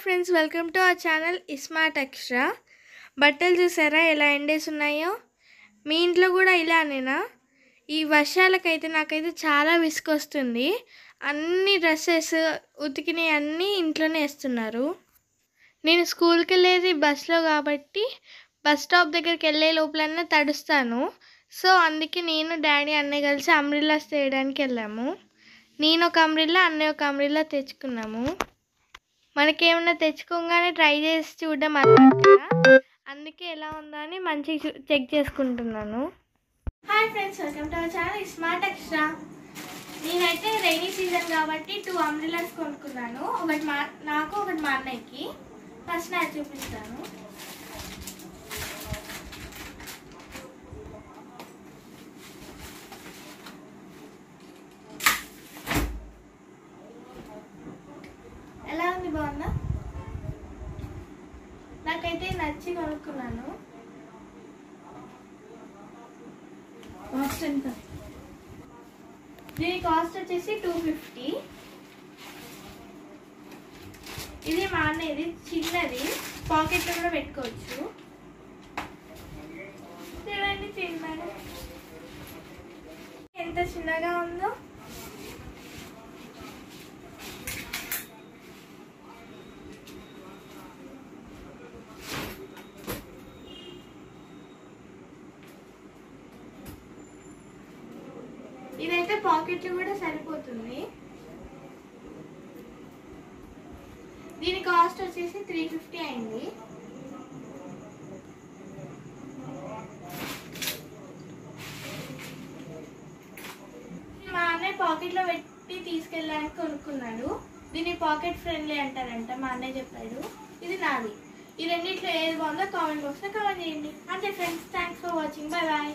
Friends, welcome to our channel smart extra. బట్టలు చూసారా ఎలా ఎండేసి ఉన్నాయో? మీ ఇంట్లో కూడా ఇలానేనా? ఈ వర్షాలకైతే నాకైతే చాలా విసుకొస్తుంది. అన్ని డ్రెస్సెస్ ఉతికినవి అన్నీ ఇంట్లోనే వేస్తున్నారు. నేను స్కూల్కి వెళ్ళేది బస్లో కాబట్టి బస్ స్టాప్ దగ్గరికి వెళ్ళే లోపలన్నా తడుస్తాను. సో అందుకే నేను డాడీ అన్నయ్య కలిసి అంబ్రిల్లాస్ తేయడానికి వెళ్ళాము. నేను ఒక అంబ్రిల్లా, అన్నయ్య ఒక అంబ్రిల్లా తెచ్చుకున్నాము. మనకేమన్నా తెచ్చుకోగానే ట్రై చేసి చూడడం అలవాటు కదా, అందుకే ఎలా ఉందా అని మంచిగా చెక్ చేసుకుంటున్నాను. Hi friends, welcome to our channel smart extra. నేనైతే రైనీ సీజన్ కాబట్టి 2 అంబ్రిల్లాస్ కొనుక్కున్నాను. ఒకటి నాకు, ఒకటి మా అన్నయ్యకి. ఫస్ట్ నాకు చూపిస్తాను. ఎలా ఉంది, బాగుందా? నాకైతే నచ్చి కొనుక్కున్నాను. కాస్ట్ ఎంత? దీని కాస్ట్ వచ్చేసి 250. ఇది మా అన్నది, చిన్నది, పాకెట్లో కూడా పెట్టుకోవచ్చు. చూడండి చిన్నగా ఎంత చిన్నగా ఉందో. ఇదైతే పాకెట్లు కూడా సరిపోతుంది. దీని కాస్ట్ వచ్చేసి 350 అయింది. మా అన్నయ్య పాకెట్లో పెట్టి తీసుకెళ్ళడానికి కొనుక్కున్నాడు. దీన్ని పాకెట్ ఫ్రెండ్లీ అంటారంట, మా అన్నయ్య చెప్పాడు. ఇది నాది. ఈ రెండిట్లో ఏది బాగుందో కామెంట్ బాక్స్లో కామెంట్ చేయండి. అంతే friends, thanks for watching. Bye bye.